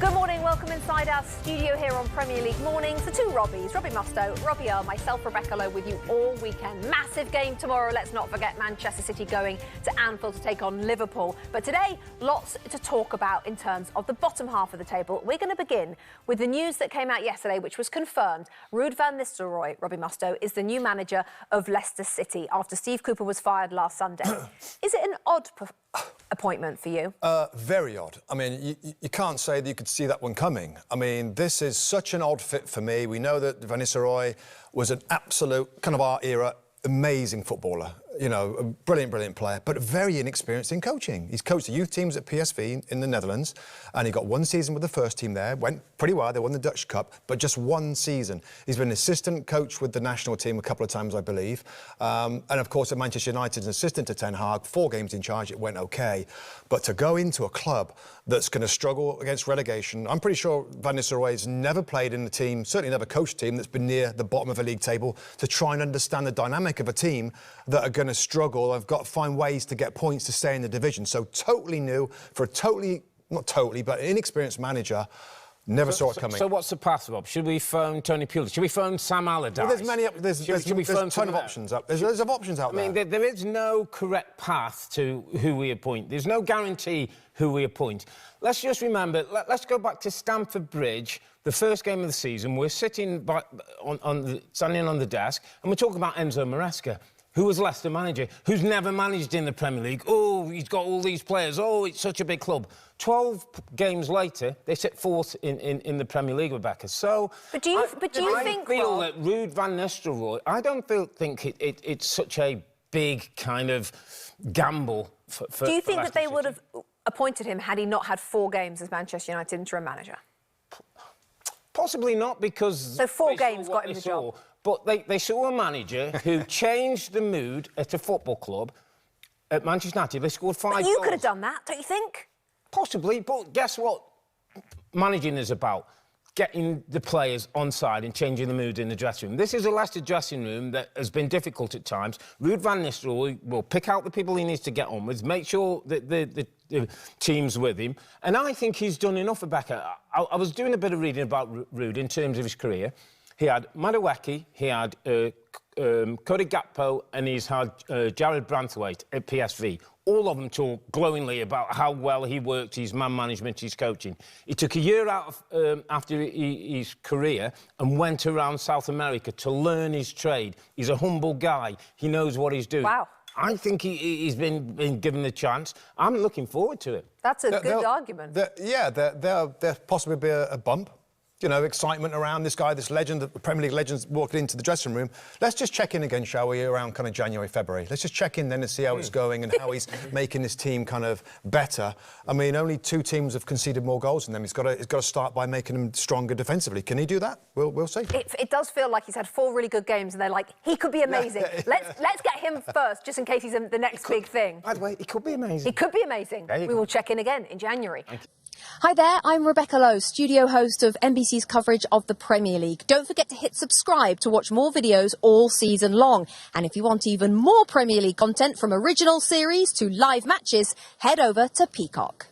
Good morning, welcome inside our studio here on Premier League Mornings. The two Robbies, Robbie Mustoe, Robbie Earle, myself, Rebecca Lowe, with you all weekend. Massive game tomorrow. Let's not forget Manchester City going to Anfield to take on Liverpool. But today, lots to talk about in terms of the bottom half of the table. We're going to begin with the news that came out yesterday, which was confirmed. Ruud van Nistelrooy, Robbie Mustoe, is the new manager of Leicester City after Steve Cooper was fired last Sunday. Is it an odd appointment for you? Very odd. I mean, you can't say that you could see that one coming. I mean, this is such an odd fit for me. We know that Van Nistelrooy was an absolute, kind of our era, amazing footballer. You know, a brilliant, brilliant player, but very inexperienced in coaching. He's coached the youth teams at PSV in the Netherlands, and he got one season with the first team there, went pretty well, they won the Dutch Cup, but just one season. He's been an assistant coach with the national team a couple of times, I believe. And of course, at Manchester United, an assistant to Ten Hag, 4 games in charge, it went okay. But to go into a club that's going to struggle against relegation, I'm pretty sure Van Nistelrooy's never played in a team, certainly never coached a team that's been near the bottom of a league table, to try and understand the dynamic of a team that are going to struggle. I've got to find ways to get points to stay in the division. So totally new for a totally, not totally, but inexperienced manager. Never saw it coming. So what's the path, Rob? Should we phone Tony Pulis? Should we phone Sam Allardyce? Well, there's a ton of options out. There's loads of options out there. I mean, there is no correct path to who we appoint. There's no guarantee who we appoint. Let's just remember, let's go back to Stamford Bridge, the first game of the season. We're sitting standing on the desk, and we're talking about Enzo Maresca, who was Leicester manager, who's never managed in the Premier League. Oh, he's got all these players. Oh, it's such a big club. 12 games later, they sit fourth in the Premier League, Rebecca. So, but do you I think, feel Rob, that Ruud van Nistelrooy, I don't think it's such a big kind of gamble for do you think Leicester that they City. would have appointed him had he not had 4 games as Manchester United interim manager? Possibly not, because... So 4 games got him the job. But they saw a manager who changed the mood at a football club. At Manchester United, they scored 5 goals. But you could have done that, don't you think? Possibly, but guess what managing is about? Getting the players on side and changing the mood in the dressing room. This is a Leicester dressing room that has been difficult at times. Ruud van Nistelrooy will pick out the people he needs to get on with, make sure that the team's with him. And I think he's done enough, Rebecca. I was doing a bit of reading about Ruud in terms of his career. He had Madueke, he had Cody Gakpo, and he's had Jared Branthwaite at PSV. All of them talk glowingly about how well he worked, his man management, his coaching. He took a year out of, after his career and went around South America to learn his trade. He's a humble guy. He knows what he's doing. Wow. I think he's been given the chance. I'm looking forward to it. That's a good argument. There'll possibly be a bump. You know, excitement around this guy, this legend, the Premier League legends walking into the dressing room. Let's just check in again, shall we, around kind of January, February. Let's just check in then and see how it's going and how he's making this team kind of better. I mean, only 2 teams have conceded more goals than them. He's got to start by making them stronger defensively. Can he do that? We'll see. It does feel like he's had 4 really good games, and they're like, he could be amazing. Let's get him first, just in case he's the next big thing. By the way, he could be amazing. He could be amazing. We will check in again in January. Hi there, I'm Rebecca Lowe, studio host of NBC's coverage of the Premier League. Don't forget to hit subscribe to watch more videos all season long. And if you want even more Premier League content, from original series to live matches, head over to Peacock.